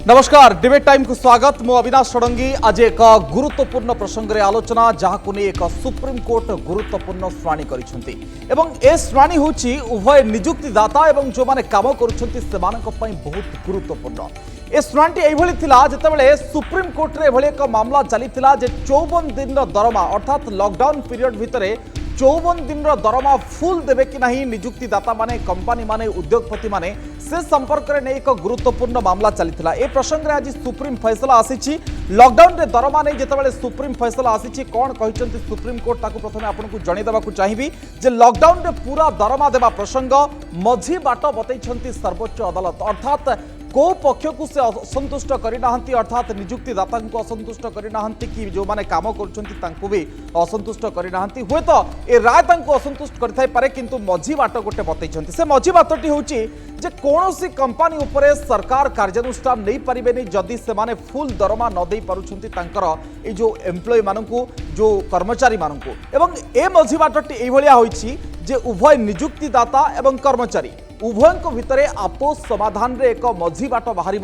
नमस्कार debate time को स्वागत। मु अविनाश षडंगी। आज एक गुरुत्वपूर्ण प्रसंग रे आलोचना जहां नहीं एक सुप्रीम कोर्ट गुरुत्वपूर्ण शुणाणी करिसेंती एवं ए शुणाणी होची उभय नियुक्तिदाता एवं जो माने काम करूछंती सेमानक पई बहुत गुरुत्वपूर्ण। ए शुणाणी एभली थिला जेतेबेले सुप्रीम कोर्ट रे एभली एक मामला चलीथिला जे 54 दिन दरमा अर्थात लॉकडाउन पीरियड भितरे 54 दिन दरमा फुल देवे कि नहीं नियुक्तिदाता माने कंपनी माने उद्योगपति माने से संपर्क में एक गुरुत्वपूर्ण मामला चलीथिला। ए प्रसंग रे आज सुप्रीम फैसला आसीछि। लॉकडाउन रे दरमा नहीं जेतेबेले सुप्रीम फैसला आसीछि कोन कहिसंती सुप्रीम कोर्ट ताकू प्रथमे आपनकु जणै देबाकू चाहिबी जे लॉकडाउन रे पूरा दरमा देबा प्रसंग मझी बाट बतैछंती सर्वोच्च अदालत। अर्थात को पक्ष को से असंतुष्ट करना अर्थात नियुक्तिदाता को असंतुष्ट करना कि जो माने काम कर भी असंतुष्ट करना हुए तो ए राय असंतुष्ट करे किंतु मझी बाट गोटे बतई से मझी बातटी हूँ जे कौन कंपनी उपरे सरकार कार्यानुष्ठान नहीं पारे जदि से माने फुल दरमा न दे पारुछंती जो एम्प्लॉय मानकू जो कर्मचारी मानकू एवं ए मझी बाटटी एभलिया होईछि जे उभय नियुक्तिदाता एवं कर्मचारी उभयों भितर आपोष समाधान रे एक मझी बाट बाहर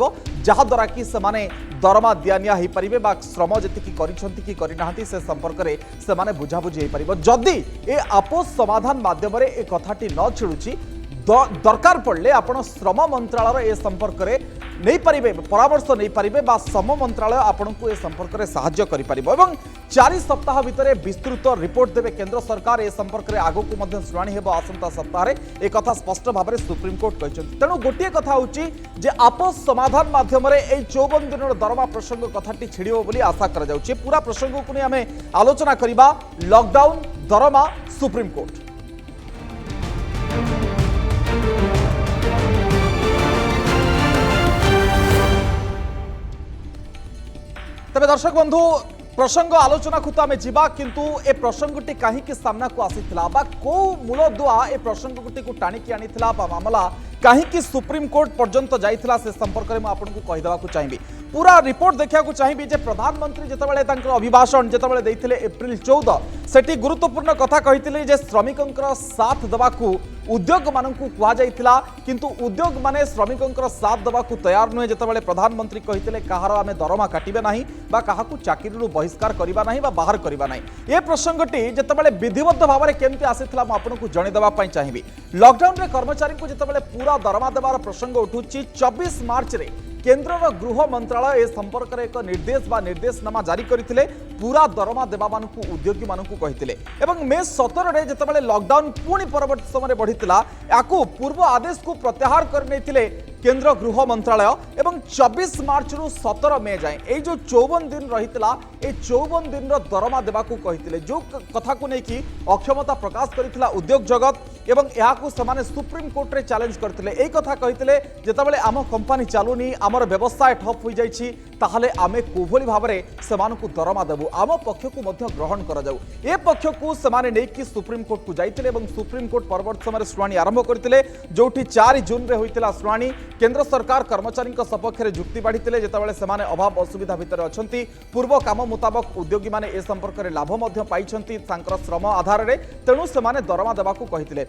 जहाद्वारा कि से दरमा दिया हो पारे श्रम जी कि करना से संपर्क में से बुझाबुझी हो पार जदि ए आपोष समाधान माध्यम ए कथाटी न छिड़ुची दरकार पड़े आपण श्रम मंत्रालय ए संपर्क में नहीं पारे परामर्श नहीं पारे श्रम मंत्रालय आपण को ए संपर्क में साहाय्य करि परिबो एवं 4 सप्ताह भितर विस्तृत रिपोर्ट देवे केंद्र सरकार ए संपर्क में आगो को मध्य शुणाणी हेबो आसंता सप्ताह रे ए कथा स्पष्ट भाव में सुप्रीम कोर्ट कहछन्ति। तेणु गोटे कथा होची जे आपस समाधान माध्यम रे ए 54 दिन दरमा प्रसंग कथाटी छिड़िबो बोली आशा करा जाउची। पूरा प्रसंग को नहीं आमे आलोचना करिबा लॉकडाउन दरमा सुप्रीम कोर्ट। तबे दर्शक बंधु प्रसंग आलोचना को तो आम जा किंतु ए प्रसंगटी कहीं सामना को आसीथिला बा को मूलदुआ ए प्रसंगटी को टाणिकी आनीथिला बा मामला कहीं सुप्रीम कोर्ट पर्यंत जाइथिला से संपर्क में आपको कहीदेवाक चाहिए। पूरा रिपोर्ट देखा चाहिए जे प्रधानमंत्री जितेबाला अभिभाषण जितेबाला देइथिले एप्रिल 14 सेठी गुरुत्वपूर्ण कथा कही जे श्रमिकों साथ देवाकू उद्योग मानकू कहुला किंतु उद्योग माने श्रमिकों साथ देवाकू तैयार नुहे जितेबाला प्रधानमंत्री कही कहार आम दरमा काटिबे नाही बा काहाकू चाकरी बहिष्कार करबा नाही बा बाहर करबा नाही। ए प्रसंगटी जितेबाला विधिबद्ध भाव में केमती आसीथिला मैं आपको जणैदेवा चाहिए। लॉकडाउन रे कर्मचारी को जितेबाला पूरा दरमा देवार प्रसंग उठुची 24 मार्च रे केंद्र गृह मंत्रालय ए संपर्क में एक निर्देशनामा जारी करथिले पूरा दरमा देवा मानकू उद्योगी मानकू कहिथिले एवं मे 17 रे जतबेले लॉकडाउन पुणी परवर्ती समय बढ़िथिला याकू पूर्व आदेश को प्रत्याहार कर नैथिले केंद्र गृह मंत्रालय एवं 24 मार्च रु 17 मे जाए ए जो 54 दिन रहितला ए 54 दिन रो दरमा देबाकू कहिथिले जो कथा को नेकी अक्षमता प्रकाश करिथिला उद्योग जगत एवं याकू समाने सुप्रीम कोर्ट रे चैलेंज करथिले ए कथा कहिथिले जतबेले आम कंपनी चालुनी आमर व्यवसाय ठप हो जाइछि ताहले आमे कोभली भाबरे सेमानकू दरमा देबु आम पक्ष को मध्य ग्रहण करा जाऊ। ए पक्ष को सेमाने नेकी सुप्रीम कोर्ट को जाइथिले एवं सुप्रीम कोर्ट परवर्ती समय शुणाणी आरंभ करथिले जोठी 4 जून रे होइतिला शुणाणी केंद्र सरकार कर्मचारी सपक्ष में जुक्ति बाढ़ी जितेबाला से अभाव असुविधा भितर अच्छा पूर्व काम मुताबक उद्योगी मैंने ए संपर्क में लाभ पाई श्रम आधार में तेणु से दरमा देवा कहते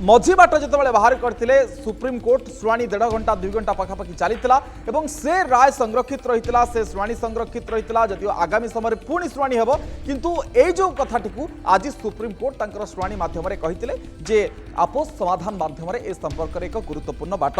मझी बाट जितेबाला बाहर करते सुप्रीम कोर्ट शुणाणी 1.5 घंटा 2 घंटा पाखापाखि चलीला से राय संरक्षित रही से शुणाणी संरक्षित रही जदिव आगामी समय पुणी शुणाणी हम किंतु ए जो कथाटी को आज सुप्रीम कोर्ट शुणाणी मध्यम कहते जे आपोष समाधान मध्यम ए संपर्क में एक गुरुत्वपूर्ण बाट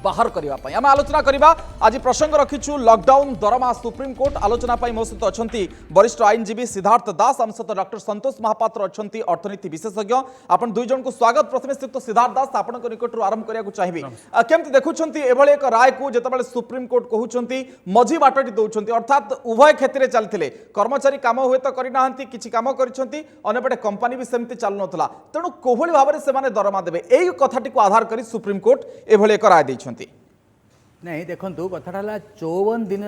बाहर करने आम आलोचना करवा आज प्रसंग रखीचु लॉकडाउन दरमा सुप्रीम कोर्ट आलोचना मो सहित अच्छा वरिष्ठ आईनजीवी सिद्धार्थ दास आम सहित डॉक्टर संतोष महापात्र अच्छा अर्थनीति विशेषज्ञ आपण दुई जन को स्वागत। प्रथम श्रीयुक्त सिद्धार्थ दास आपण निकट आरंभ करने चाहिए केमती देखुंत एभली एक राय को जितेबाला सुप्रीम कोर्ट कहते मझी बाटटी दौरान अर्थात उभय क्षेत्र में चलते कर्मचारी कम हुए तो करना कि कम करपटे कंपनी भी सेमती चलु ना तेणु कोभली भाव में से दरमा देवे यही कथाटी को आधार कर सुप्रीम कोर्ट एभली एक राय देइछन्ति। नहीं देखु कथाटा 54 दिन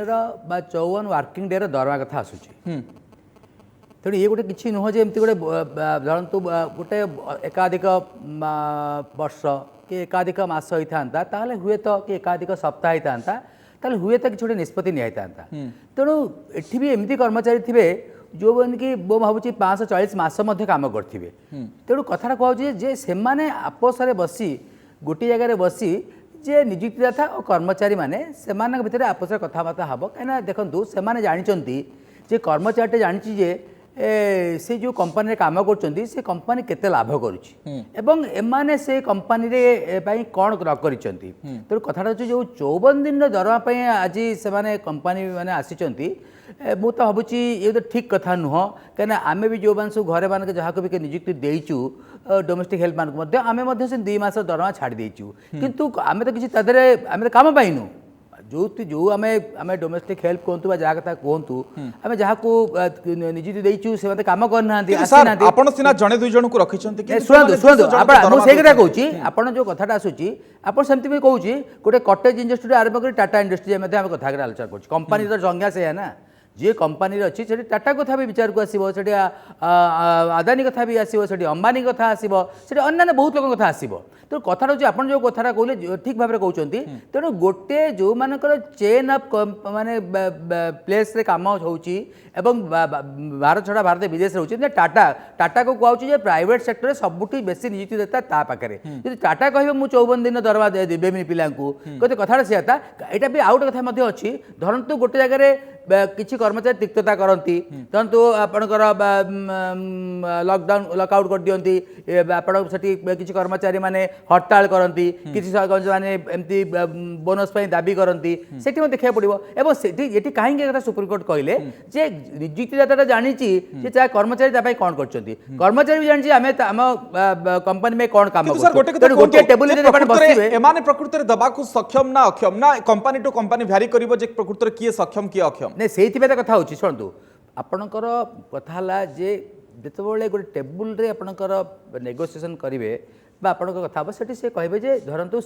54 वर्किंग डे दरमा कथा आसूची तेणु ये गोटे किसी नुह जमी गोटे धरतु गोटे एकाधिक वर्ष कि एकाधिक मास होता ताले हुए तो कि एकाधिक सप्ताह होता ताले हुए तो किसी गोटे निष्पत्ति निता तेणु एटी भी एमती कर्मचारी थे जो कि वो भावी 540 मास कम करेंगे तेणु कथा कहूँ जे से आपस बसी गोटे जगार बसी जे नियुक्तिदाता और कर्मचारी माने सेमानक भितर आपस कथबार्ता हम कहीं देखूँ से जानी जे कर्मचारी जानी जे से जो कंपनी काम कर से कंपनी केते लाभ करुँच एमाने से कंपनी रे कौन कर तेणु कथा जो 54 दिन दरमापी आज से कंपनी मैंने आसी मु तो भावुँ ये तो ठीक कथा नुह कहीं आम भी जो मैंने सब घरे मानक जहाँ को भी नियुक्ति देचु डोमेस्टिक हेल्थ मानक आम से 2 मास दरमा छाड़ी देचु किंतु आम तो किसी आम तो काम पाइनु जो जो आम डोमेस्टिक हेल्प कहतु जहाँ कथा कहतु आम जहाँ को नियुक्ति देचु से मत काम करना आपण सिना जणे दुई जन को रखिछंती कि शुणु शुणु आपण से कथा कहूँ आपण जो कथाटा आसूची आपण सेमती भी कहूँ गोटे कटेज इंडस्ट्री आरंभ कर टाटा इंडस्ट्री आम कथा आलोचना कर कंपनी तो संज्ञा से ना जी कंपनी अच्छी से टाटा कथा भी विचार को आसो से आदानी कथा भी आसो से अंबानी कथा आसो से अन्य बहुत लोक कथा आसो तो कथा हूँ आप जो कथा कहले ठीक भाव में कहते तेणु गोटे जो मानकर चेन अफ माने प्लेस रे काम होची एवं भारत छड़ा भारत विदेश होची टाटा टाटा को कहूँ प्राइवेट सेक्टर सबुठी बेसी नियुक्ति देता ता पाखे जो टाटा कहे मुझे 54 दिन दरमा देवेमी पिला कहते कथा से यहाँ भी आउट कथा अच्छी धरतु गोटे जगह किसी कर्मचारी तिक्तता करती धरतु आपणकर लॉकडाउन लॉकआउट कर दियंती आपण सेठी किसी कर्मचारी माने हड़ताल करती किसी माने एमती बोनस दाबी करती सेठी देखा पड़ो एवं सेठी कहीं सुप्रीम कोर्ट कहले जे नियुक्तिदाता जानी चाहे कर्मचारी कौन कर कर्मचारी भी जानी आम कंपनी में कौन काम गोटे टेबुल एमाने प्रकृति दबा को सक्षम ना अक्षम ना कंपनी टू कंपनी भ्यारी करिवो जे प्रकृति किए सक्षम किए अक्षम नहीं से कथा हो शुणु आपणकर कथा जे जितेबाला गोटे टेबुल रे आपणकर नेगोसिएशन करेंगे आप कथा हम से कहे जे धरतु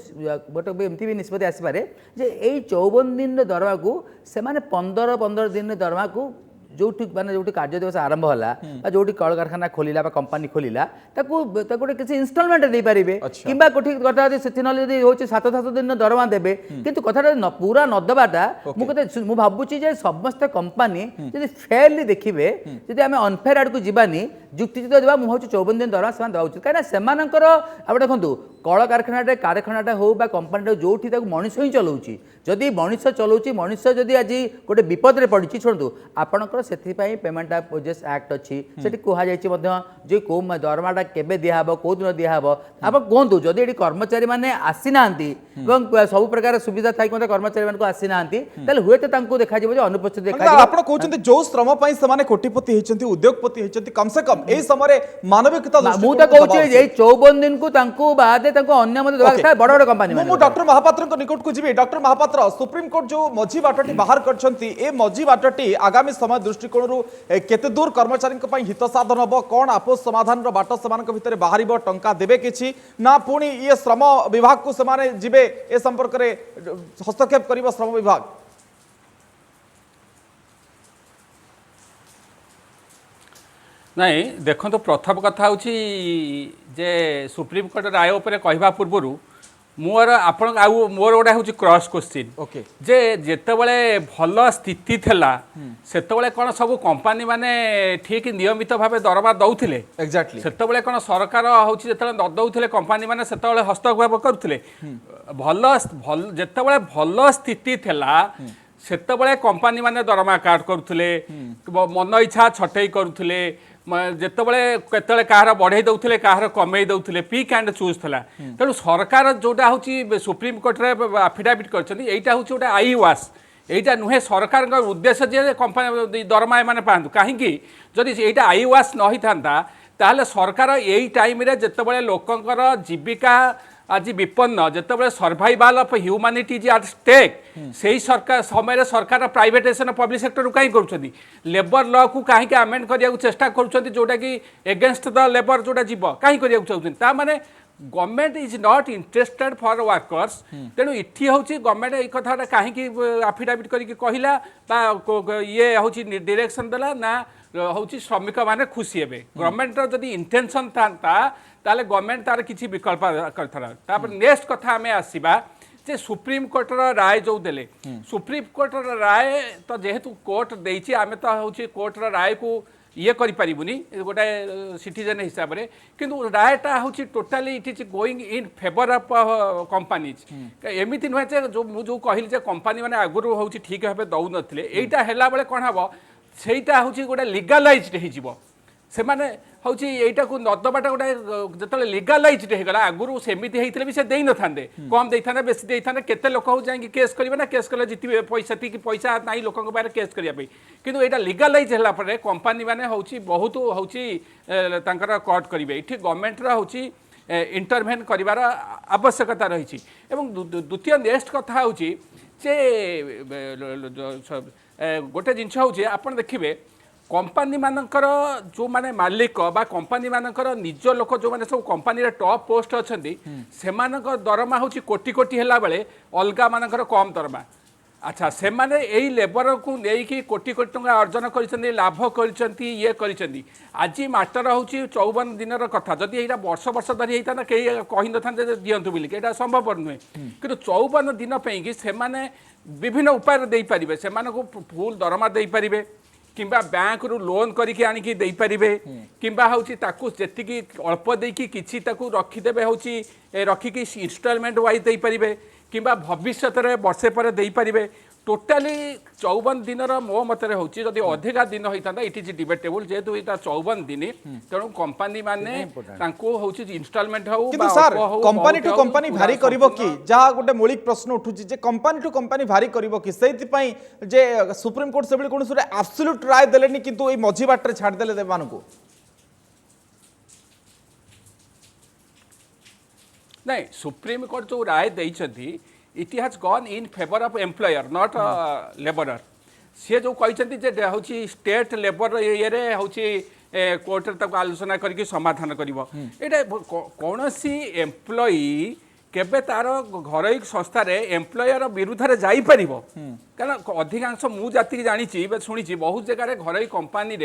गोटे एमती भी निष्पत्ति आसपे जे यही 54 दिन दरमा को से 15 दिन दरमा को जो माने जो कार्य दिवस आरंभ है जो कलकारखाना खोलिला कंपनी खोलिला गोटे किसी इनस्टॉलमेंट दे पारे कि कथा से हूँ 7 दिन दरमा देवे किंतु कथा पूरा नदबाटा मुझे भावुँ समस्त कंपनी जब फेयरली देखिए जब आम अनफेयर आड़ को जीवानी जुक्तियुक्त देवा मुझे 54 दिन दरमा से देवा उचित कहीं आप देखो कल कारखाना हो कंपनी जो मनीष ही चलाऊँगी जदि मनीष चलाऊँगी मनीष जदि आज गोटे विपद में पड़ी शुणु आपंकर से पेमेंट ऑफ वेजेस एक्ट अच्छी से कहुई कौ दरमाटा केबे दिहब कौ दिन दिहब आप कहतु जदि ये कर्मचारी मैंने आसी ना सब प्रकार सुविधा थी कर्मचारी मान आसी ना हुए तो देखा अनुपस्थित देखा जो श्रम से कोटिपति होती उद्योगपति होती कम से कम यही समय मानविकता मुझे कहूँ 54 दिन को बाद अन्य बड़ बड़ कंपनी डॉक्टर महापात्र निकट को जी डॉक्टर महापात्र सुप्रीम कोर्ट जो मझी बाटटी बाहर कर मझी बाटटी आगामी समय दृष्टिकोण केते दूर कर्मचारी हित साधन हम कौन आपोष समाधान बाट से भितर बाहर टंका देवे किछि ना पुणी ये श्रम विभाग को से जीवे ए संपर्क में हस्तक्षेप कर श्रम विभाग नहीं देखो तो प्रथम कथा हूँ जे सुप्रीम कोर्ट राय उपर कहवा पूर्व मोर आपण आउ मोर गोटे हूँ क्रॉस क्वेश्चन ओके जे जेतेबेले भल स्थिति थिला सेतेबेले कौन सब कंपनी माने ठीक नियमित भाव दरमा दौले एक्जाक्टली सेतेबेले कौन सरकार हूँ जेतेबेले न दौले कंपनी माने सेतेबेले हस्तक्षेप करुले भल भल जेतेबेले भल स्थिति थिला सेतेबेले कंपनी माने दरमा काट करुले मन इच्छा छटई करुले जितेबले केतले कहार बढ़ई दौले कहार कमे दौले पिक एंड चूज था तेणु सरकार जोटा हूँ सुप्रीम कोर्ट रे एफिडेविट करटा हूँ गोटे आई वाश यहीटा नुहे सरकार उद्देश्य जे कंपनी दरमा एम पातु कहीं जदि यहाँ आई वाश नही था ताहले सरकार यही टाइम जितेबले लोकंकर जीविका आज विपन्न जितेबले survival of humanity is at stake से सरकार समय सरकार प्राइवेटाइजेशन पब्लिक सेक्टर कहीं कर लेबर लॉ को कहीं आमेंड करने चेष्टा कर जोटा कि एगेंस्ट द लेबर जोटा जीव कहीं करने चाहते माने government is not interested for workers तेणु इठी हूँ गवर्नमेंट ये कथा कहीं एफिडेविट करके कहला ये हूँ डायरेक्शन देला ना हूँ श्रमिक मैंने खुशी हे गवर्नमेंट जदि इंटेंशन था ताले गवर्नमेंट तार किसी विकल्प करता नेक्स्ट कथा आम आसवा जे सुप्रीम कोर्टर राय जो देले सुप्रीम कोर्टर राय तो जेहेतु कोर्ट देछि आमे तो हूँ कोर्टर राय को ये करिपारिबुनी गोटे सिटीजन हिसाब से किंतु रायटा हूँ totally it is going in favour of companies एमती नुहे जो मुझे कहली कंपनी मैंने आगुरी हूँ ठीक भाव दौन एटा है बेले कौन हम सेटा हूँ गोटे लिगालाइज्ड हो सेमाने हूँ यहीटा को नदबाटा गोटे जो लिगालाइज्ड होगा आगुरी सेमती होते भी से दे न था कम दे था बेसी दे था केते लोक हो जाए केस करेंगे ना केस कले जितने पैसा ती पैसा ना लोक पाखे केस करने किंतु यहाँ लिगालाइज है कंपनी मैंने हूँ बहुत हूँ कट करेंगे ये गवर्नमेंटर हूँ इंटरभेन कर आवश्यकता रही द्वितीय नेक्स्ट कथा हूँ गोटे जिनस हूँ आप देखिए कंपनी मानकर जो माने मालिक बा कंपनी मानकर निज लोक जो माने सब कंपनी टॉप पोस्ट अच्छा से दरमा हूँ कोटी कोटी है बेले अलग मानकर कम दरमा अच्छा से माने यही लेबर को लेकिन कोटी कोटी टंका अर्जन कर लाभ कर ये कर आज माटर हूँ 54 दिन कथा जदि यहाँ वर्ष वर्ष धरी होता ना कहीं कही न था दिंतु बोलिक यहाँ संभव नुहे कि 54 दिन पे से विभिन्न उपाय दे पारे से फुल दरमा दे पारे किंबा बैंक रु लोन करके आनिकी दे पारिबे किंबा हूँ ताकू जी अल्प देकी किछि ताकू रखीदेवे हूँ रखिकी इंस्टॉलमेंट वाइज दे पारिबे किंबा भविष्य में वर्षे पर दे पारिबे टोटाली 54 दिन मो मतरे हूँ जदि अधिका दिन होता इट इज डिबेटेबल जेहेतु यहाँ 54 दिन तेणु कंपनी माने हूँ इंस्टॉलमेंट हो सर कंपनी टू कंपनी भारी करिवो कि जहाँ गोटे मौलिक प्रश्न उठुची जे कंपनी टू कंपनी भारी करिवो कि सेइतिपई जे सुप्रीम कोर्ट से कोन सुरे एब्सोल्यूट राय देलेनी किंतु ए मझी बाटरे छाड़ देले देवानकु नहीं सुप्रीम कोर्ट जो राय देइछथि it has gone in favour of employer not labourer see जो कहते हूँ स्टेट लेबर ये हूँ कोर्ट आलोचना करके समाधान कर कौन सी एम्प्लॉई केबे तार घर संस्थार एम्प्लॉयर विरुद्ध में जापर कारण अधिकांश मु जाती जानी शुणी बहुत जगह घर कंपनी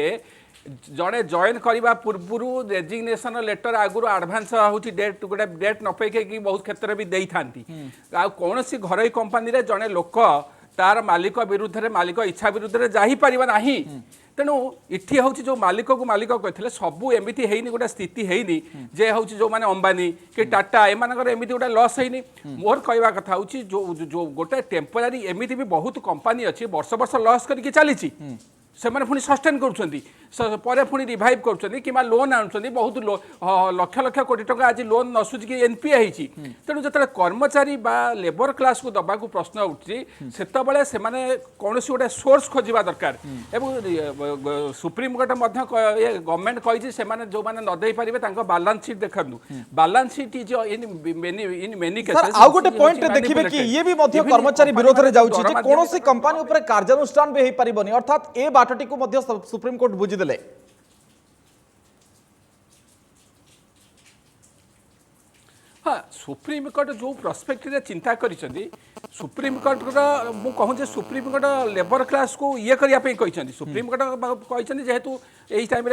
जड़े जॉइन करने पूर्व रेजिग्नेशन लेटर आगुरी आडभांस हूँ डेट गोटे डेट नपेक बहुत क्षेत्र में दे था कौन सी घर कंपनी जड़े लोक तार मालिक विरुद्ध में मालिक इच्छा विरुद्ध में जापर ना तेणु इटी हूँ जो मालिक को मालिक कहते सबू एमती है गोटे स्थिति है जे हूँ जो मैंने अंबानी कि टाटा एम गोटे लॉस है मोर कहवा कथा हूँ जो गोटे टेम्पोरारी एमती भी बहुत कंपनी अच्छी वर्ष वर्ष लॉस करके चली से पुणी सस्टेन कर पुणी रिवाइव कर लोन आनुंट बहुत लक्ष लक्ष कोटी टका आज लोन नसुचिक एनपीए होती तेणु जो कर्मचारी बा लेबर क्लास को दबा प्रश्न उठी से कौन गोटे सोर्स खोजा दरकार एवं सुप्रीम कोर्ट गवर्नमेंट कही जो मैंने नदे पारे बैलेंस शीट देखु balance sheet is in many cases आ गोटे पॉइंट देखिबे कि ये भी मध्य कर्मचारी विरोध रे जाउची जे कोनोसी कंपनी ऊपर कार्यानुष्ठान भी हे परिबनी अर्थात ए बाटटी को मध्य सुप्रीम कोर्ट बुझी देले हाँ सुप्रीम कोर्ट जो प्रस्पेक्ट चिंता करिसेंती सुप्रीम कोर्ट मु कहूँ सुप्रीम कोर्ट लेबर क्लास को ये करने सुप्रीम कोर्ट कहते जेहेतु यही टाइम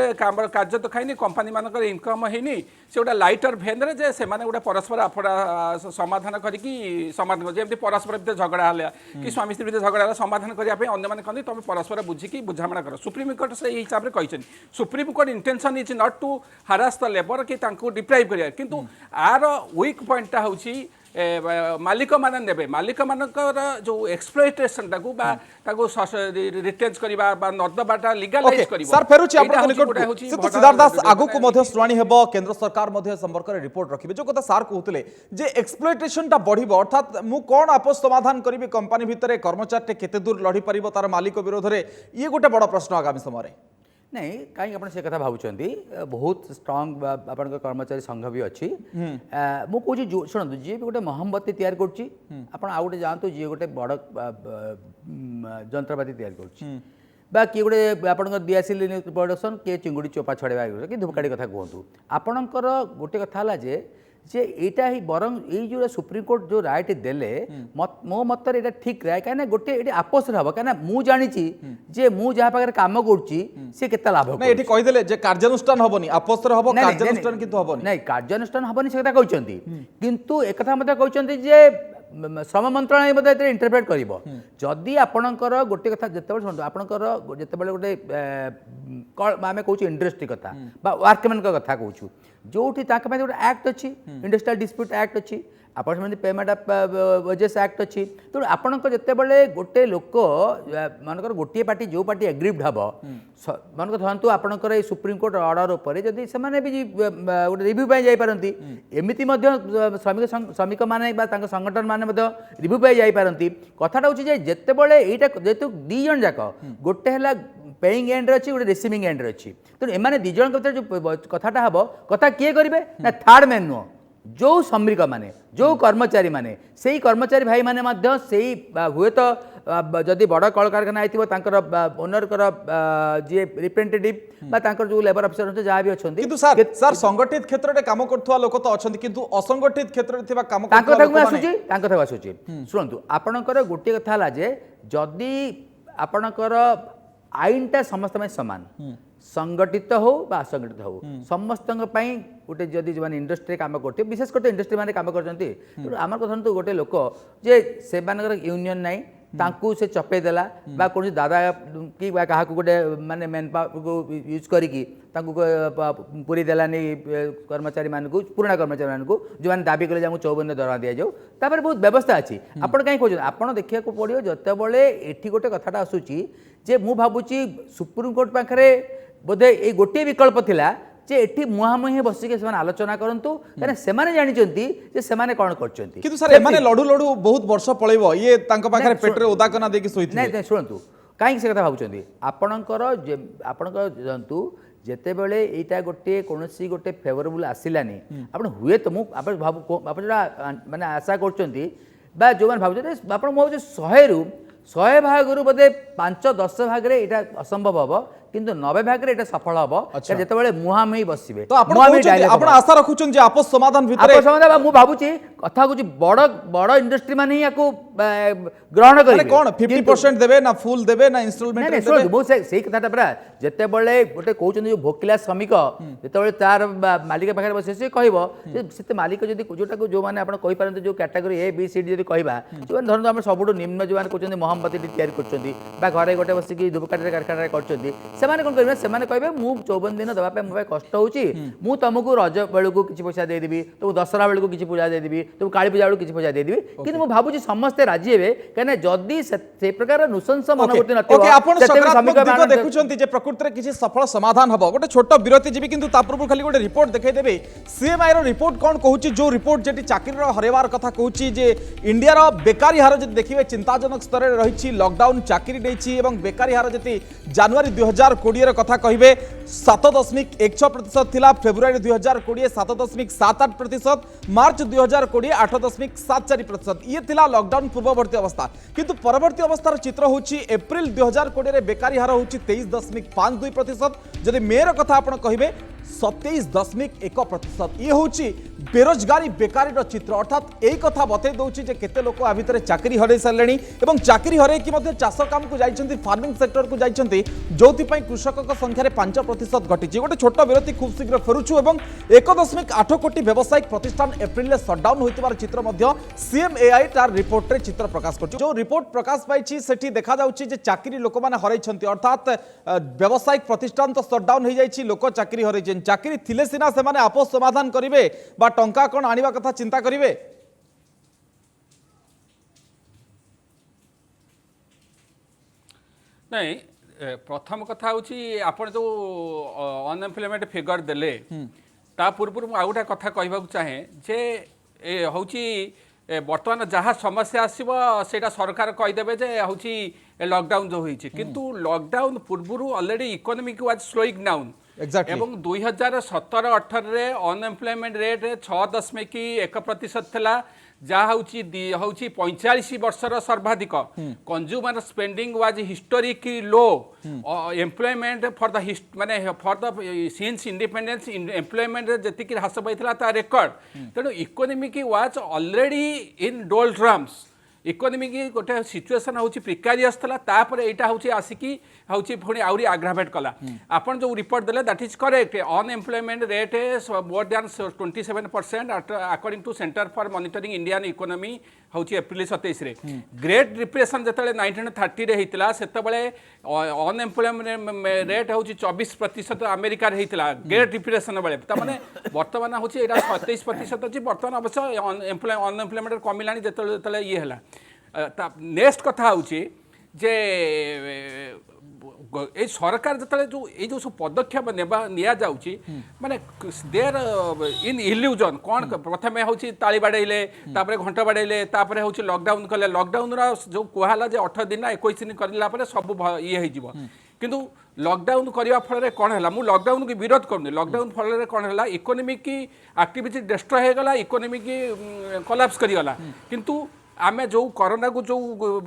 कार्य तो खाई कंपनी मानक इनकम है से गोटे लाइटर भेन रे से गोटे परस्पर आपड़ा समाधान करके समाधान जमी परस्पर भितर झगड़ा है कि स्वामी स्त्री भितर झगड़ा समाधान करने अन्य कहते तुम परस्पर बुझिकी बुझामणा कर सुप्रीम कोर्ट से यही हिसाब से कहते supreme court intention is not to harass the labour कि डिप्राइव करिया किंतु आर वीक पॉइंटा हूँ मालिक माने नेबे मालिक मानकर जो एक्सप्लॉयटेशन रिटेंज करबा बा नदबाटा लीगलाइज करबा सर फेरुची आपण निकट से तो सिद्धार्थ दास आगु को मध्य शुणानी हेबो केंद्र सरकार मध्य संपर्क रे रिपोर्ट रखिबे जो कथा सर कहउतले जे एक्सप्लॉयटेशन टा बढ़िबो अर्थात मु कोन आपस समाधान करबे कंपनी भितरे कर्मचारी केते दूर लढी परिबो तार मालिक विरोध रे ये गोटे बड़ प्रश्न आगामी समय रे नहीं कहीं आप से कथा भावुंट बहुत स्ट्रंग आप कर्मचारी संघ भी अच्छी मुझे शुणु जी भी गोटे मोहम्बती तैयार कर जातु जी गोटे बड़ जंत्रपाति तैयार कर किए गोटे आप दियासिल प्रोडक्शन किए चिंगुड़ी चोपा छड़ेवा कि धूपकाड़ी कथा कहतु आपणकर गोटे कथा है जे एटा ही बरंग ये जो सुप्रीम कोर्ट जो रायटी देले मो मतरे एटा ठीक राय कहीं गोटे ये आपस हम कहीं मु जानी जे मु जहाँ पाखे काम करुच्ची सी केता लाभ नहीं एठी कहि देले जे कार्यानुष्ठान हबनी आपस रे हबो कार्यानुष्ठान किंतु हबनी नहीं कार्यानुष्ठान हबनी से कथा कहउचंती किंतु एक कथा मते कहउचंती जे श्रम मंत्रालय मध्य इंटरप्रेट करिवो जदि आपणकर गोटे कथा जेतेबेले सुनतो आपणकर जेतेबेले गोटे आमे कहूँ इंडस्ट्री कथा बा वर्कमैन कथा कहूँ जोठी ताके गोटे एक्ट अच्छी इंडस्ट्रियल डिस्प्यूट एक्ट अच्छी अपॉर्चुनिटी पेमेंट वेजेस एक्ट अच्छी तेणु आपंकर जितेबाला गोटे लोक मनकर गोटे पार्टी जो पार्टी एग्रीड हम मनकर धरतु आपंकर सुप्रीमकोर्ट अर्डर उपर जदि से भी गोटे रिव्यू जापारती एमती श्रमिक मैंने संगठन मैंने रिव्यू जापारती कथाटा हूँ जितेबाला यहाँ जेहेतु दी जन जाक गोटे है पेइंग एंड अच्छी गोटे रिसीविंग एंड अच्छी तेणु एम दी जन जो कथाटा हम कथा किए करेंगे ना थर्ड मैन नुह जो श्रमिक माने जो कर्मचारी माने से कर्मचारी भाई माने मध्य से हुए तो जदि बड़ कल कारखाना होकर ओनर जी रिप्रेजेंटेटिव बा जो लेबर अफिसर अच्छे जहाँ भी अच्छा किंतु सर सर संगठित क्षेत्र में काम करुवा लोक तो अच्छा किंतु असंगठित क्षेत्र में काम आसूची शुणु आपणकर गोटे कथा है जे जदि आपणकर आईनटा समस्त सामान संगठित हो बा असंगठित हो समस्त गोटे जदि जो इंडस्ट्री काम करते विशेष करते इंडस्ट्री मैंने काम करते आम कथा गोटे लोक जे से यूनियन नाई तांकू से चपे देला बा कौन दादा कि क्या गोटे माने मेन पावर को यूज करिकी पूरी देलानी कर्मचारी मान को पुराना कर्मचारी मान को जो मैंने दाबी कले 54 दरमा दि जाऊ तापर बहुत व्यवस्था अच्छी आपड़ कहीं खोज आपड़ देखा पड़ो जितेबाला ये गोटे कथाटा आसूची जे मु भावुची सुप्रीमकोर्ट पाखे बोधे ये गोटे विकल्प थिला जे एठी मुहामुही बसिके से आलोचना करंतु कारण से जानिचंती जे से कौन करचंती किंतु सर एमाने लडू लडू बहुत वर्ष पळेबो ये तांको पाखरे पेटरे उदाकना देकी सोइथि नै शुणु कहीं से कथा भावुचंती आपणकर आपणकर जंतु जेतेबेले एटा गोटे कोनोसी गोटे फेवरेबल आसिलानी आपण हुए तो मु आपण भाव आपण माने आशा करचंती बा जो माने भावुचंती आपण मो 100 भाग बोधे 5-10 भाग रे एटा असंभव हम किंतु 90 भाग रे एटा सफल हम जितेबाला मुहामुही बसिबे तो आपण आशा रखुछन जे आपस समाधान भितरे आपस समाधान मु भाबुची कथा कुछ बड़ बड़ इंडस्ट्री माने याको ग्रहण करिवे कोन 50% देबे ना फुल देबे ना इंस्टॉलमेंट देबे मु से कथाटा परा जितेबाला गोटे कहउछन जो भोकिला श्रमिक जितेबाला तार मालिक पाखे बसे से कहबो से मालिक जदी जोटा को जो माने आपण कहि पारन जो category A B C D जदी कहबा जो धरन हम सबुठो निम्न जो माने कहउछन मोहम्मती तैयारी करछंती बा घरे गोटे बसिकी धूपकाठी कारखाना करछंती से कौन करेंगे से कहे मुझे 54 दिन देवाई मो कष्ट हो तुमको रज बेलू किसी पैसा देदेवी तुम दशहरा बेलू किसी पूजा देदेवी तुम काली पूजा बेलू किसी पैसा देदेवी कि मुझे भावुँ समस्ते राजी हे कहीं जदि से प्रकार नृशंस मनोवृत्ति देखुं प्रकृति किसी सफल समाधान हम गोटे छोट विरति जीवी किंतु पूर्व खाली गोटे रिपोर्ट देखदेवे सीएमआई रिपोर्ट कौन कहूँ जो रिपोर्ट जी चाकरी हरवार कथा कहूँ इंडियार बेकारी हार जब देखिए चिंताजनक स्तर में रही लॉकडाउन चाकरी नहीं बेकारी हार जी जनवरी 2020 कथा कहे 7.16% थिला फेब्रुआरी 2020 7.78%, मार्च 2020 8.74%। ये थिला लॉकडाउन पूर्ववर्ती अवस्था किंतु परवर्ती अवस्थार चित्र होची एप्रिल 2020 रे बेकारी हार होची 23.52%। जदि मेर कथा आपण कहिबे 27.1%। ये होची बेरोजगारी बेकारी चित्र अर्थात यही कथा बतई दूसरी जे केते लोक आ भितर चाकरी हरई सारे और चाकरी हरई कि चाष काम को जाइछंती फार्मिंग सेक्टर को जाइछंती जोथिपाई कृषक संख्यार 5% घटी। गोटे छोट विरति खूब शीघ्र फेरुछु और 1.8 कोटी व्यावसायिक प्रतिष्ठान एप्रिल में सटडाउन होइतिबार चित्र सीएमएआई तार रिपोर्ट रे चित्र प्रकाश कर जो रिपोर्ट प्रकाश पाई सेठी देखा जाउछि जे चाकरी लोक माने हरइछंती अर्थात व्यावसायिक प्रतिष्ठान तो सटडाउन हो जाइछि लोक चाकरी हरइछन चाकरी थिले सिना से माने आपस समाधान करिवे बा टंका कौन आनिबा कथा चिंता करिवे। नहीं प्रथम कथा हूँ आपन जो अनएम्प्लॉयमेंट फिगर देले ता पूर्व आ गोटे कथा कहबा चाहे जे हूँ बर्तमान जहाँ समस्या आसब से सरकार कहीदेवे जे हूँ लॉकडाउन जो होती किंतु लॉकडाउन पूर्व already economic was slowing down एवं 2017-18 अनएम्प्लॉयमेंट रेट 6.1% थिला जहाँ हूँ 45 वर्षर सर्वाधिक consumer spending was historically low employment for the माने for the since independence employment जी ह्रास पाई रेकर्ड तेणु economic was already in doldrums economy की गोटे सिचुएशन हूँ प्रिकारियस था तापर यहाँ हूँ आसिकी हूँ पुणी आहरी आग्रावेट कला आपन जो रिपोर्ट देले that is correct unemployment rate more than 27% according to centre for monitoring Indian economy हूँ एप्रिल 27 ग्रेट डिप्रेशन जो 1930 होता से अनएम्प्लॉयमेंट रेट हूँ 24% अमेरिकार होता ग्रेट डिप्रेशन बेले तमाने बर्तमान हूँ यहाँ 27% अच्छी बर्तमान अवश्य अनएम्प्लॉयमेंट कमिला जो ये है नेक्स्ट कथा हूँ जे ए सरकार जो सब पदक्षेप निया जाउची माने देर इन इल्यूजन कौन प्रथमे हूँ ताली बाड़े तापर घंटा बाड़े तापर हूँ लॉकडाउन कले लॉकडाउन जो कहला जे 8 दिन 21 दिन करला सब ये हो किंतु लॉकडाउन करने फल कौन है मुझे लॉकडाउन की विरोध करूँ लॉकडाउन फल कौन है इकोनॉमी की एक्टिविटी डिस्ट्रॉय होगला इकोनॉमी की कोलैप्स करिगला किंतु आमे जो कोरोना को जो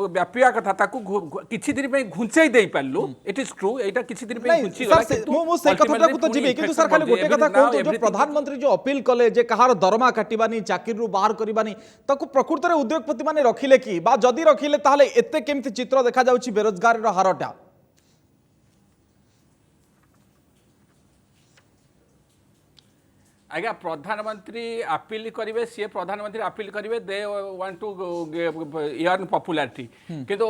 व्यापिया कथा ताकू किछि दिन पे घुंचै देई पालु इट इज ट्रू एटा किछि दिन पे घुंची गला किंतु मो से कथाटा को तो जीबे किंतु सर खाली गोटे कथा कहतो जो प्रधानमंत्री जो अपील कले जे कहार दरमा काटिबानी चाकरी रु बाहर करबानी ताकू प्रकृत रे उद्योगपति माने रखिले कि बा जदी रखिले ताहले एते केमति चित्र देखा जाउची बेरोजगार रो हारटा आज्ञा प्रधानमंत्री अपील करेंगे सी प्रधानमंत्री अपील करेंगे they want to earn popularity किंतु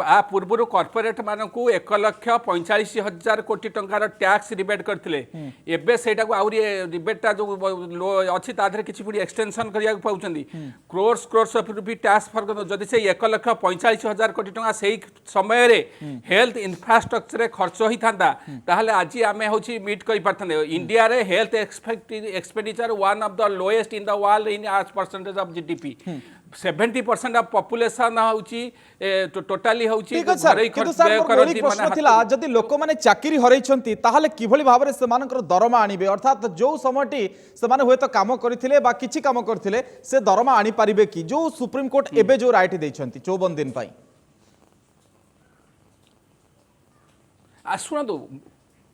आ पूर्व कॉर्पोरेट मानक 1,45,000 कोटी टंकार टैक्स रिबेट करते एबे सेटा को आउरी रिबेटा जो अच्छी ताधरे किछि पुडी एक्सटेंशन करिया पाउछंदी crores of rupee tax for जदि से 1,45,000 कोटी टंका सेही समय रे हेल्थ इंफ्रास्ट्रक्चर रे खर्च होई थांदा ताहले आजि आमे होछि मीट करि परथने इंडिया रे health expenditure one of the lowest in the world in as percentage of GDP 70% of population होउची टोटली होउची घरै खर्च व्यय करती माने थिला जदि लोक माने चाकरी हरैछंती ताहाले किभली भाबरे सेमानकर दरमा आनिबे अर्थात जो समयटी सेमाने होय तो काम करथिले बा किछि काम करथिले से दरमा आनी परिबे कि जो सुप्रीम कोर्ट एबे जो राइट दैछंती 54 दिन पई शुणु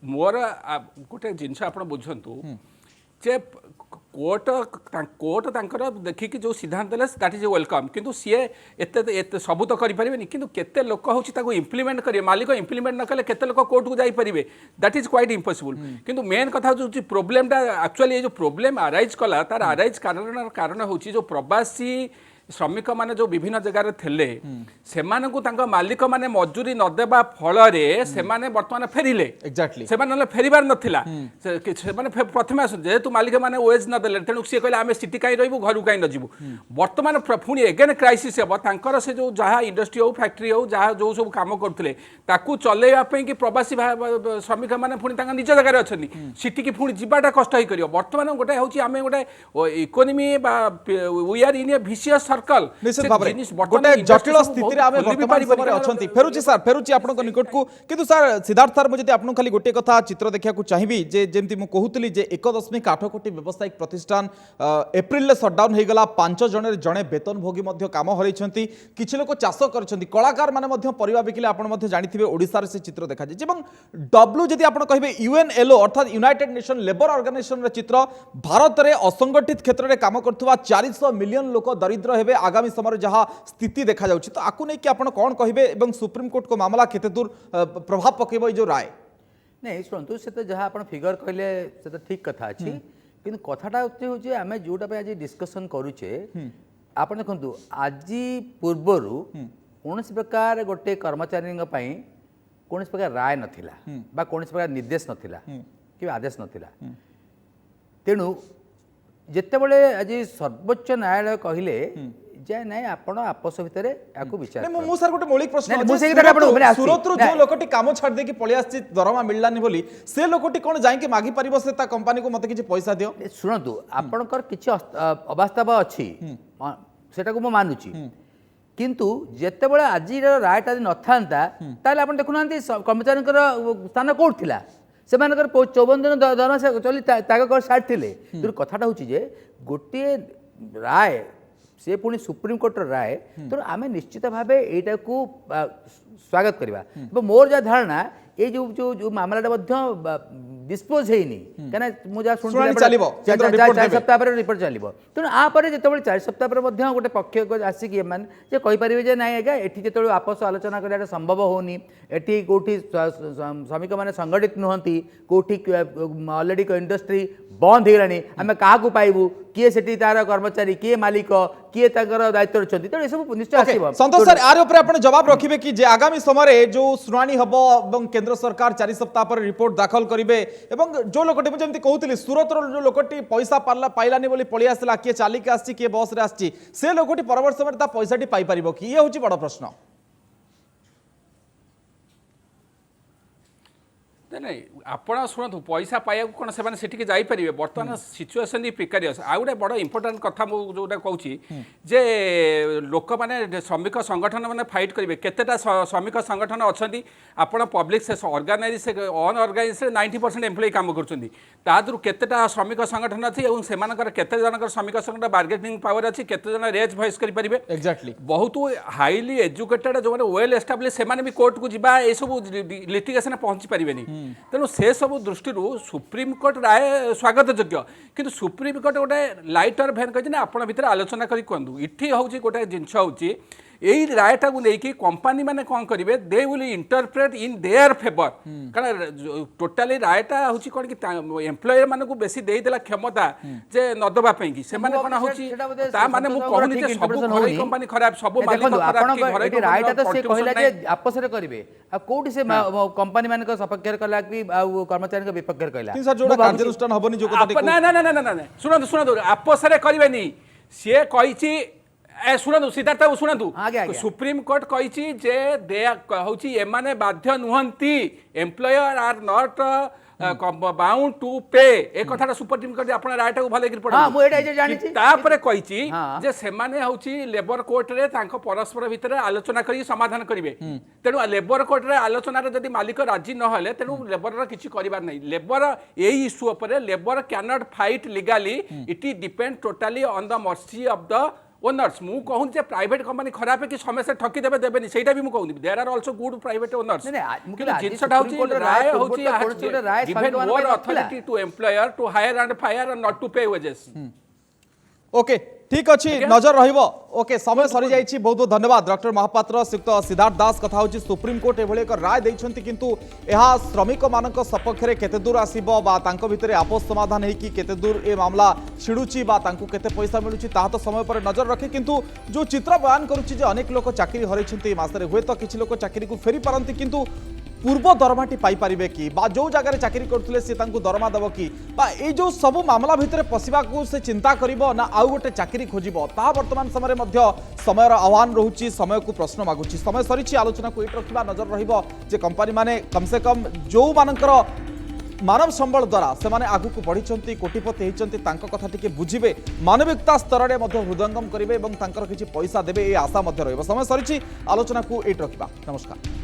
मोर गोटे जिनस आप बुझंतु जे कोर्ट तांकर देखिकी जो सिद्धांत देले दैट इज वेलकम किंतु सी एते सब तो करि परिबेनी किंतु केते लोक होची ताको इंप्लीमेंट करिए मालिक इंप्लीमेंट न कले केते लोक कोर्ट को जाई परिबे दैट इज क्वाइट इम्पॉसिबल किंतु मेन कथा जो प्रॉब्लमटा एक्चुअली जो प्रॉब्लम अराइज कला तार अराइज कारण होची जो प्रवासी श्रमिक माने जो विभिन्न जगह थे से मालिक माने मजूरी नदेबा फल बर्तमान फेरिले एक्जाक्टली से फेरबार नाला प्रथम आस जेहेतु मालिक मैंने वेज नदेले तेणु सी कहले आम सिटी कहीं रही घर कहीं न जीवु बर्तमान पुणी एगेन क्राइसिस हे से जो जहाँ इंडस्ट्री हो फैक्ट्री हो जहाँ जो सब कम करते चलैवाई कि प्रवासी श्रमिक मैंने पुणी निज जगह अच्छा सिटी की पुणी जावाटा कष्ट ही कर बर्तमान गोटे हूँ आम गोटे economy we are in a vicious circle निश्चित भाव गोटे जटिल स्थिति आमे वर्तमान समय अछंती फेरुची सर फेरुची आपन निकट को किंतु सर सिद्धार्थ सर मुझे आपन खाली गोटे कथा चित्र देखिया को चाहिबी जे जेमती मु कहूतली जे 1.8 कोटी व्यवसायिक प्रतिष्ठान एप्रिल ले शटडाउन हे गला 5 जणे वेतन भोगी मध्य काम हरैछंती किछि लोक चाष करछंती कलाकार माने मध्य परिवा बिकिले आपन मध्य जानिथिबे ओडिसा रे से चित्र देखा जे एवं डब्ल्यू जदि आपन कहिबे यूएनएलओ अर्थात यूनाइटेड नेशन लेबर ऑर्गेनाइजेशन रे चित्र भारत रे असंगठित क्षेत्र रे काम करथुवा 400 मिलियन लोक दरिद्र हेबे आगामी समय जहाँ स्थिति देखा जाउछि तो आकु नै कि आपण कोन कहिबे एवं सुप्रीम कोर्ट को मामला केते दूर प्रभाव पकेबो जो राय नहीं शुणु से तो जहाँ आप फिगर कहले से तो ठीक कथा अच्छी कि कथाटा हूँ आम जोटा आज डिस्कसन करुचे आप देखु आज पूर्वर कौन प्रकार गोटे कर्मचारी कौन प्रकार राय नाला कौन प्रकार निर्देश नाला कि आदेश नाला तेणु जितेबले आज सर्वोच्च न्यायालय कहले जे नहीं आपण आपस भितर याकू विचार मु सर गोटे मौलिक प्रश्न सुरत रो जो लोकटी काम छाड़ दे कि पळि आछि दरमा मिललानी बोली से लोकटी कोन जाय कि मागी परिबो से ता कंपनी को मते किछि पैसा दियो सुनतु आपनकर किछि अवास्तव अछि सेटा को म मानुछि किंतु जेतेबेले आज रायटा नथांता ताले आपण देखुनांती कर्मचारी स्थान कोठ थिला से 54 दिन दरमा से चली ताक साइड थिले तो कथाटा होछि जे गोटे राय से पुणी सुप्रीम कोर्ट राय तो आम निश्चित भाव यहाँ स्वागत करवा मोर जहाँ धारणा ये जो मामलाटा डिस्पोज होनी कहीं मुझे शुणानी चलिबो, केंद्र रिपोर्ट 4 देबे। सप्ताह पर रिपोर्ट चलो तेणु आपर जो 4 सप्ताह पर गोटे पक्ष आसिक मैंने कहीपर जे ना आज्ञा ये जो आपस आलोचना करा संभव होनी एटी कौटी श्रमिक मैंने संगठित नुहति कौटी अलरेडी इंडस्ट्री बंद होगलानी आम क्या पाइबू किए से तार कर्मचारी किए मालिक किए दायित्व अच्छा तेणु ये सब निश्चय आसो संतोष सर यार ऊपर आपने जवाब रखिए कि जे आगामी समय जो शुणानी हम और केंद्र सरकार 4 सप्ताह पर रिपोर्ट दाखल करेंगे एवं जो लोकटी मुझे कहती सूरत जो लोकटी पैसा पाइलानी बोली पलि आसला किए चलिक आसी किए बस आसी से लोकटी परवर्त समय पैसाटी पाइपर कि ये हूँ बड़ प्रश्न नहीं आपण शुणु पैसा पाइबा कौन से जापरेंगे बर्तमान सिचुएसन प्रिकारियस आ गए बड़ इंपोर्टाट कथा जोटा कहूँ जे लोक मैंने श्रमिक संगठन मैंने फाइट करेंगे केतेटा श्रमिक संगठन अच्छा आपण पब्लिक से अर्गानाइज अनअर्गानाइज 90% एम्प्लॉय काम करूँ केतेटा श्रमिक संगठन अच्छी और से केते जनकर श्रमिक संगठन बार्गेनिंग पावर अच्छी केते जन रेज भॉइस करेंगे एक्जाक्टली बहुत हाईली एजुकेटेड जो वेल एस्टाब्लिश से भी कोर्ट को जीवा ये सब लिटिगेशन पहुंची पारे तेणु से सब दृष्टि सुप्रीमकोर्ट राय स्वागत योग्य किंतु सुप्रीमकोर्ट गोटे लाइटर भैन कही आपण भितर आलोचना करी कहूँ इटी हूँ गोटे जिनस हूँ यही रायटा को लेकिन कंपनी मैंने कौन करेंगे they will interpret in their favour कारण टोटाली रायटा हूँ कौन कि एम्प्लॉयर मान को बेसी देदेला क्षमता जे न दबापी कि से कौन हूँ माने मु कहूनी जे सब घरोई कंपनी खराब सब मालिक खराब कि घरोई रायटा तो से कहला जे आपस रे करिवे आ कोठी से कंपनी मान को सपक्षर कला कि कर्मचारी के विपक्षर कहला तीन सर जोड़ा कार्यानुष्ठान हबनी जो कथा ना ना ना ना ना सुनंतु सुनंतु आपस रे करिवेनी से कहिछि शुणु सिद्धार्थ बाबू शुणु सुप्रीम कोर्ट कही जे दे हूँ एमाने बाध्य नुहंती employer are not bound to pay a कथा सुप्रीम कोर्ट आपण रायटा को भले पढ़े तापर कही जे सेमाने हूँ लेबर कोर्ट रे तांको परस्पर भितर आलोचना करी समाधान करेंगे तेणु लेबर कोर्ट रे आलोचना जदि मालिक राजी न हेले तेणु लेबर किसी करिबार नहीं लेबर यही इश्यू उपर labour can not fight legally it depend totally on the mercy of the owners मु कहूँ प्राइवेट कंपनी खराब है कि समस्या ठकी देवे देवेनि सेटा भी मु कहूँ there are also good private owners जिनसटा हूँ राय हूँ given more authority to employer to hire and fire and not to pay wages okay ठीक अच्छी नजर रहिबो ओके समय सरी जाइछि बहुत बहुत धन्यवाद डॉक्टर महापात्र श्रीयुक्त सिद्धार्थ दास कथा होछि सुप्रीम कोर्ट एभଳି एक राय दैछन्ति किंतु एहा श्रमिक मानक सपक्ष रे केते दूर आसीबो बा तांको भितरे आपस समाधान हेकि केते दूर ए मामला छिडुछि बा तांको केते पैसा मिलुछि ता तो समय पर नजर रखे किंतु जो चित्र बयान करूछि जे अनेक लोक चाकरी हरैछन्ति मासरे हुए तो किछि लोक चाकरी को फेरी पारंती किंतु पूर्व दरमाटी पाई पारिबे कि बा जो जगह चाकरी करथुले से तांको दरमा दबो कि बा ए जो सब मामला भितरे पसिबा को से चिंता करिवो ना आउ गोटे चाकरी खोजिबो ता वर्तमान समय मध्य समयर आह्वान रहुछि समय को प्रश्न मागुछि समय सरीछि आलोचना को इट रखिबा नजर रहिबो जे कंपनी माने कम से कम जो मानकर मानव संबल द्वारा से माने आगु को बढ़ी कोटिपति होती कथा टिके बुझे मानविकता स्तर में हृदयंगम करेंगे और तांकर किछि पैसा देवे ये आशा रहिबो समय सरीछि आलोचना को इट रखिबा नमस्कार।